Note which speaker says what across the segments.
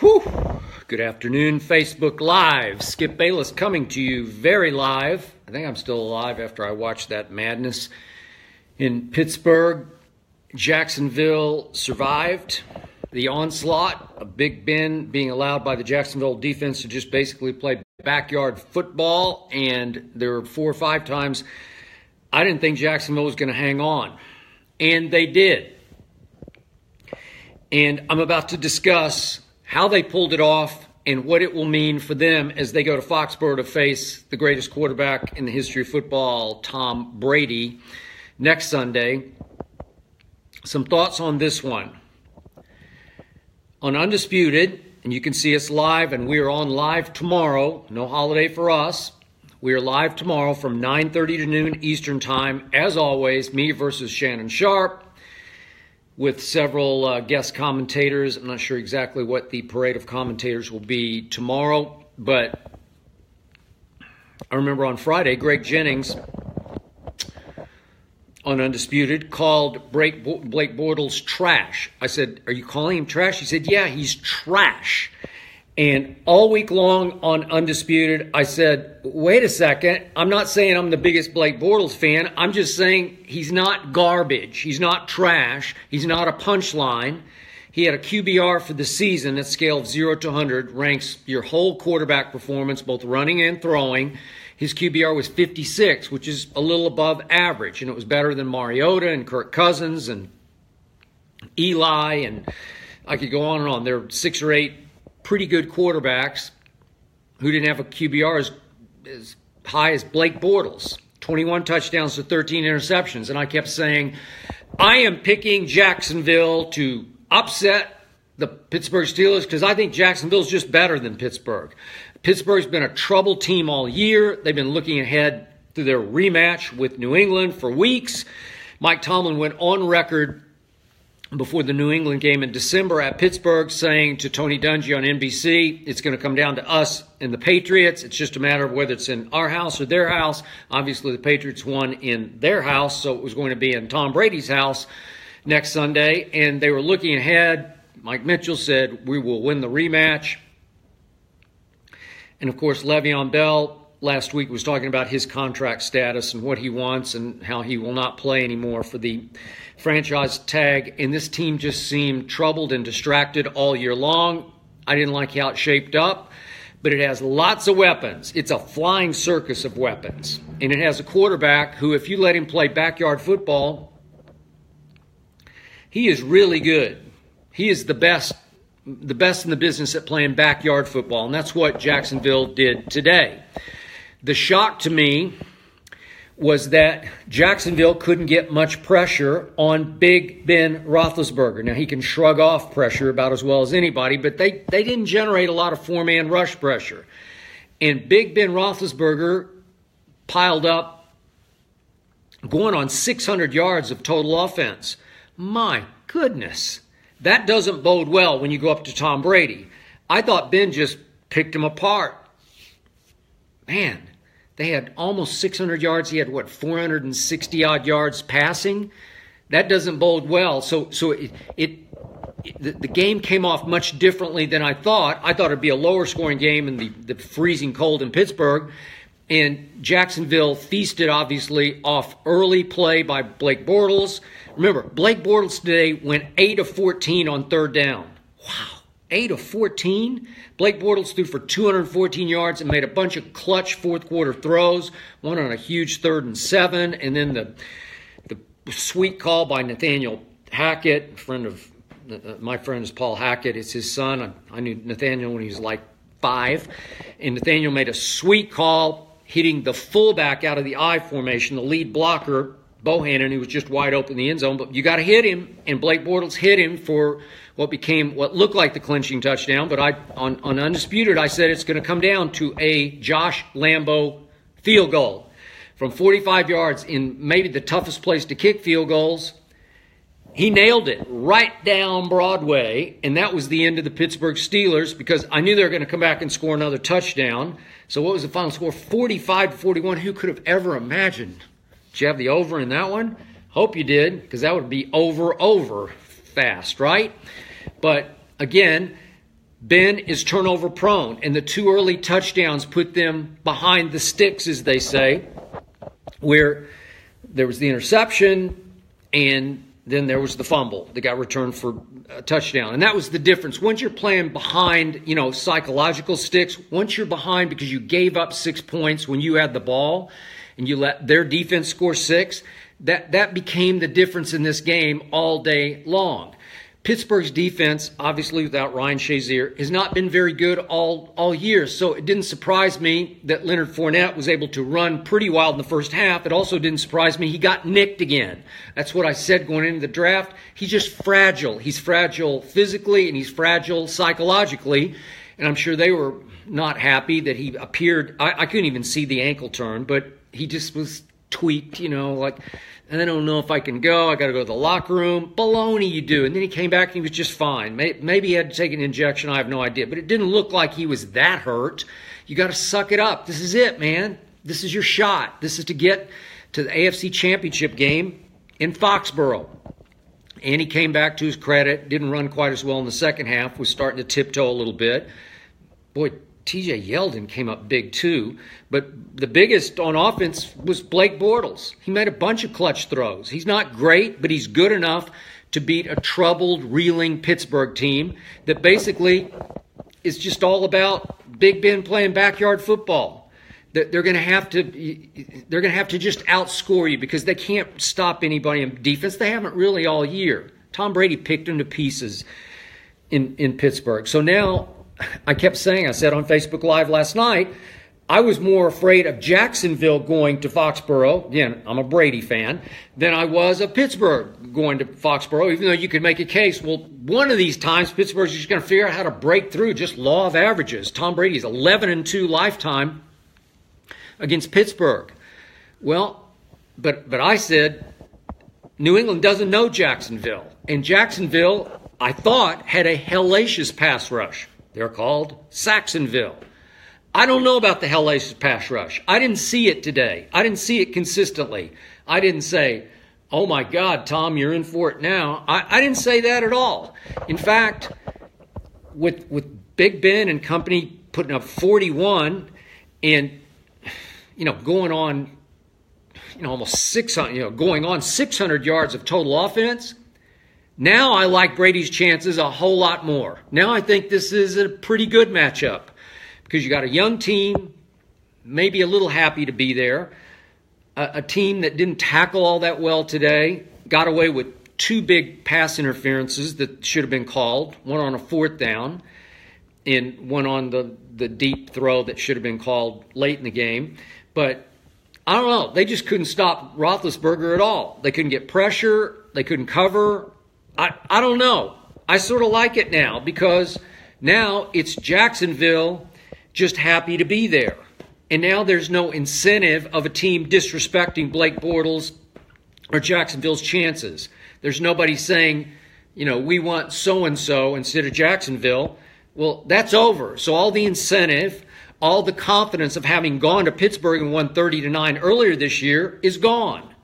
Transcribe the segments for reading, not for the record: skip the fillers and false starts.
Speaker 1: Whew. Good afternoon, Facebook Live. Skip Bayless coming to you very live. I think I'm still alive after I watched that madness in Pittsburgh. Jacksonville survived the onslaught of Big Ben being allowed by the Jacksonville defense to just basically play backyard football. And there were 4 or 5 times I didn't think Jacksonville was going to hang on. And they did. And I'm about to discuss how they pulled it off and what it will mean for them as they go to Foxborough to face the greatest quarterback in the history of football, Tom Brady, next Sunday. Some thoughts on this one. On Undisputed, and you can see us live, and we are on live tomorrow. No holiday for us. We are live tomorrow from 9:30 to noon Eastern Time. As always, me versus Shannon Sharp, with several guest commentators. I'm not sure exactly what the parade of commentators will be tomorrow, but I remember on Friday, Greg Jennings on Undisputed called Blake Bortles trash. I said, "Are you calling him trash?" He said, "Yeah, he's trash." And all week long on Undisputed, I said, wait a second. I'm not saying I'm the biggest Blake Bortles fan. I'm just saying he's not garbage. He's not trash. He's not a punchline. He had a QBR for the season at scale of 0 to 100, ranks your whole quarterback performance, both running and throwing. His QBR was 56, which is a little above average. And it was better than Mariota and Kirk Cousins and Eli. And I could go on and on. There are 6 or 8 pretty good quarterbacks who didn't have a QBR as high as Blake Bortles. 21 touchdowns to 13 interceptions. And I kept saying, I am picking Jacksonville to upset the Pittsburgh Steelers because I think Jacksonville's just better than Pittsburgh. Pittsburgh's been a troubled team all year. They've been looking ahead to their rematch with New England for weeks. Mike Tomlin went on record before the New England game in December at Pittsburgh, saying to Tony Dungy on NBC, it's going to come down to us and the Patriots. It's just a matter of whether it's in our house or their house. Obviously, the Patriots won in their house, so it was going to be in Tom Brady's house next Sunday. And they were looking ahead. Mike Mitchell said, we will win the rematch. And, of course, Le'Veon Bell last week was talking about his contract status and what he wants and how he will not play anymore for the franchise tag. And this team just seemed troubled and distracted all year long. I didn't like how it shaped up, but it has lots of weapons. It's a flying circus of weapons. And it has a quarterback who, if you let him play backyard football, he is really good. He is the best in the business at playing backyard football. And that's what Jacksonville did today. The shock to me was that Jacksonville couldn't get much pressure on Big Ben Roethlisberger. Now, he can shrug off pressure about as well as anybody, but they didn't generate a lot of 4-man rush pressure. And Big Ben Roethlisberger piled up, going on 600 yards of total offense. My goodness, that doesn't bode well when you go up to Tom Brady. I thought Ben just picked him apart. Man, they had almost 600 yards. He had, 460-odd yards passing? That doesn't bode well. So the game came off much differently than I thought. I thought it would be a lower-scoring game in the freezing cold in Pittsburgh. And Jacksonville feasted, obviously, off early play by Blake Bortles. Remember, Blake Bortles today went 8 of 14 on third down. Wow. 8 of 14. Blake Bortles threw for 214 yards and made a bunch of clutch fourth-quarter throws, one on a huge 3rd and 7, and then the sweet call by Nathaniel Hackett, my friend is Paul Hackett. It's his son. I knew Nathaniel when he was like 5, and Nathaniel made a sweet call, hitting the fullback out of the I formation, the lead blocker, Bohannon, who was just wide open in the end zone. But you got to hit him, and Blake Bortles hit him for what looked like the clinching touchdown. But on Undisputed, I said it's going to come down to a Josh Lambo field goal from 45 yards in maybe the toughest place to kick field goals. He nailed it right down Broadway, and that was the end of the Pittsburgh Steelers because I knew they were going to come back and score another touchdown. So what was the final score? 45-41. Who could have ever imagined? Did you have the over in that one? Hope you did, because that would be over fast, right? But again, Ben is turnover prone, and the 2 early touchdowns put them behind the sticks, as they say, where there was the interception and then there was the fumble that got returned for a touchdown. And that was the difference. Once you're playing behind, psychological sticks, once you're behind because you gave up 6 points when you had the ball and you let their defense score 6, that became the difference in this game all day long. Pittsburgh's defense, obviously without Ryan Shazier, has not been very good all year. So it didn't surprise me that Leonard Fournette was able to run pretty wild in the first half. It also didn't surprise me he got nicked again. That's what I said going into the draft. He's just fragile. He's fragile physically and he's fragile psychologically. And I'm sure they were not happy that he appeared. I couldn't even see the ankle turn, but he just was tweaked, and I don't know if I can go. I got to go to the locker room. Baloney, you do. And then he came back and he was just fine. Maybe he had to take an injection. I have no idea. But it didn't look like he was that hurt. You got to suck it up. This is it, man. This is your shot. This is to get to the AFC Championship game in Foxborough. And he came back to his credit. Didn't run quite as well in the second half. Was starting to tiptoe a little bit. Boy, TJ Yeldon came up big too, but the biggest on offense was Blake Bortles. He made a bunch of clutch throws. He's not great, but he's good enough to beat a troubled, reeling Pittsburgh team that basically is just all about Big Ben playing backyard football. They're going to have to just outscore you because they can't stop anybody in defense. They haven't really all year. Tom Brady picked them to pieces in Pittsburgh. So now, I said on Facebook Live last night, I was more afraid of Jacksonville going to Foxborough, again, I'm a Brady fan, than I was of Pittsburgh going to Foxborough, even though you could make a case, well, one of these times Pittsburgh's just going to figure out how to break through, just law of averages. Tom Brady's 11-2 lifetime against Pittsburgh. Well, but I said New England doesn't know Jacksonville, and Jacksonville, I thought, had a hellacious pass rush. They're called Saxonville. I don't know about the hellacious pass rush. I didn't see it today. I didn't see it consistently. I didn't say, oh my God, Tom, you're in for it now. I didn't say that at all. In fact, with Big Ben and company putting up 41 and, going on, almost 600, going on 600 yards of total offense, now I like Brady's chances a whole lot more. Now I think this is a pretty good matchup because you got a young team, maybe a little happy to be there, a team that didn't tackle all that well today, got away with 2 big pass interferences that should have been called, one on a 4th down and one on the deep throw that should have been called late in the game. But I don't know. They just couldn't stop Roethlisberger at all. They couldn't get pressure. They couldn't cover. I don't know. I sort of like it now because now it's Jacksonville just happy to be there. And now there's no incentive of a team disrespecting Blake Bortles or Jacksonville's chances. There's nobody saying, we want so-and-so instead of Jacksonville. Well, that's over. So all the incentive, all the confidence of having gone to Pittsburgh and won 30-9 earlier this year is gone.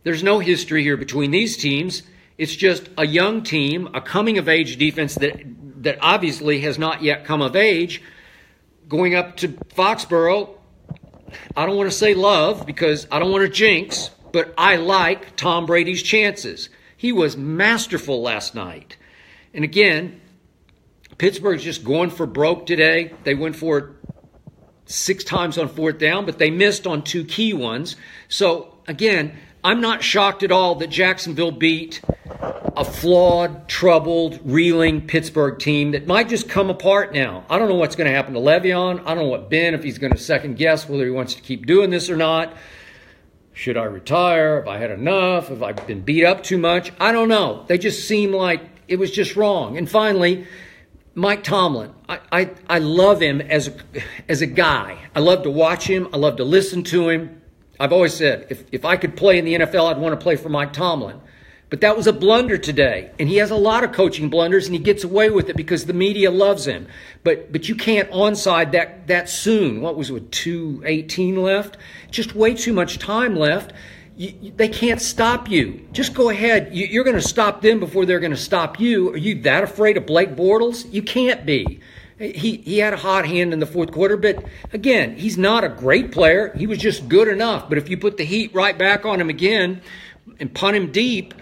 Speaker 1: There's no history here between these teams. It's just a young team, a coming-of-age defense that obviously has not yet come of age, going up to Foxborough. I don't want to say love because I don't want to jinx, but I like Tom Brady's chances. He was masterful last night. And again, Pittsburgh's just going for broke today. They went for it 6 times on 4th down, but they missed on 2 key ones. So again, I'm not shocked at all that Jacksonville beat a flawed, troubled, reeling Pittsburgh team that might just come apart now. I don't know what's going to happen to Le'Veon. I don't know what Ben, if he's going to second guess whether he wants to keep doing this or not. Should I retire? Have I had enough? Have I been beat up too much? I don't know. They just seem like it was just wrong. And finally, Mike Tomlin. I love him as a guy. I love to watch him. I love to listen to him. I've always said, if I could play in the NFL, I'd want to play for Mike Tomlin. But that was a blunder today. And he has a lot of coaching blunders, and he gets away with it because the media loves him. But you can't onside that soon. What was it, 2:18 left? Just way too much time left. They can't stop you. Just go ahead. You're going to stop them before they're going to stop you. Are you that afraid of Blake Bortles? You can't be. He had a hot hand in the fourth quarter, but again, he's not a great player. He was just good enough. But if you put the heat right back on him again and punt him deep,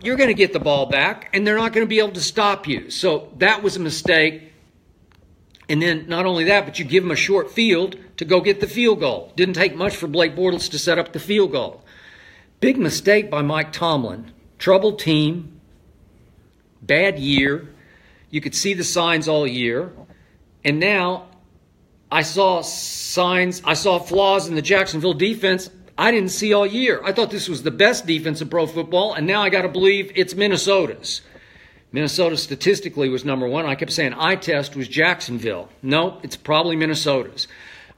Speaker 1: you're going to get the ball back, and they're not going to be able to stop you. So that was a mistake. And then not only that, but you give him a short field to go get the field goal. Didn't take much for Blake Bortles to set up the field goal. Big mistake by Mike Tomlin. Troubled team. Bad year. You could see the signs all year. And now I saw flaws in the Jacksonville defense I didn't see all year. I thought this was the best defense in pro football, and now I got to believe it's Minnesota's. Minnesota statistically was number one. I kept saying eye test was Jacksonville. No, it's probably Minnesota's.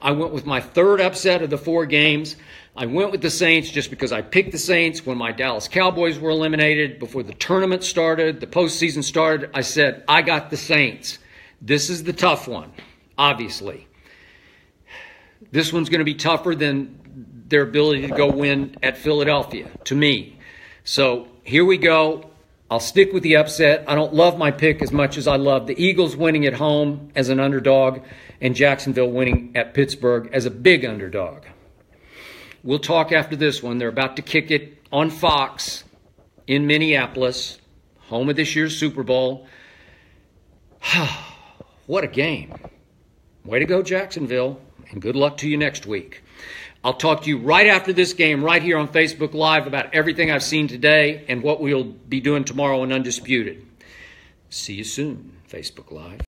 Speaker 1: I went with my third upset of the 4 games. I went with the Saints just because I picked the Saints when my Dallas Cowboys were eliminated. Before the tournament started, the postseason started, I said, I got the Saints. This is the tough one, obviously. This one's going to be tougher than their ability to go win at Philadelphia, to me. So here we go. I'll stick with the upset. I don't love my pick as much as I love the Eagles winning at home as an underdog and Jacksonville winning at Pittsburgh as a big underdog. We'll talk after this one. They're about to kick it on Fox in Minneapolis, home of this year's Super Bowl. What a game. Way to go, Jacksonville, and good luck to you next week. I'll talk to you right after this game right here on Facebook Live about everything I've seen today and what we'll be doing tomorrow on Undisputed. See you soon, Facebook Live.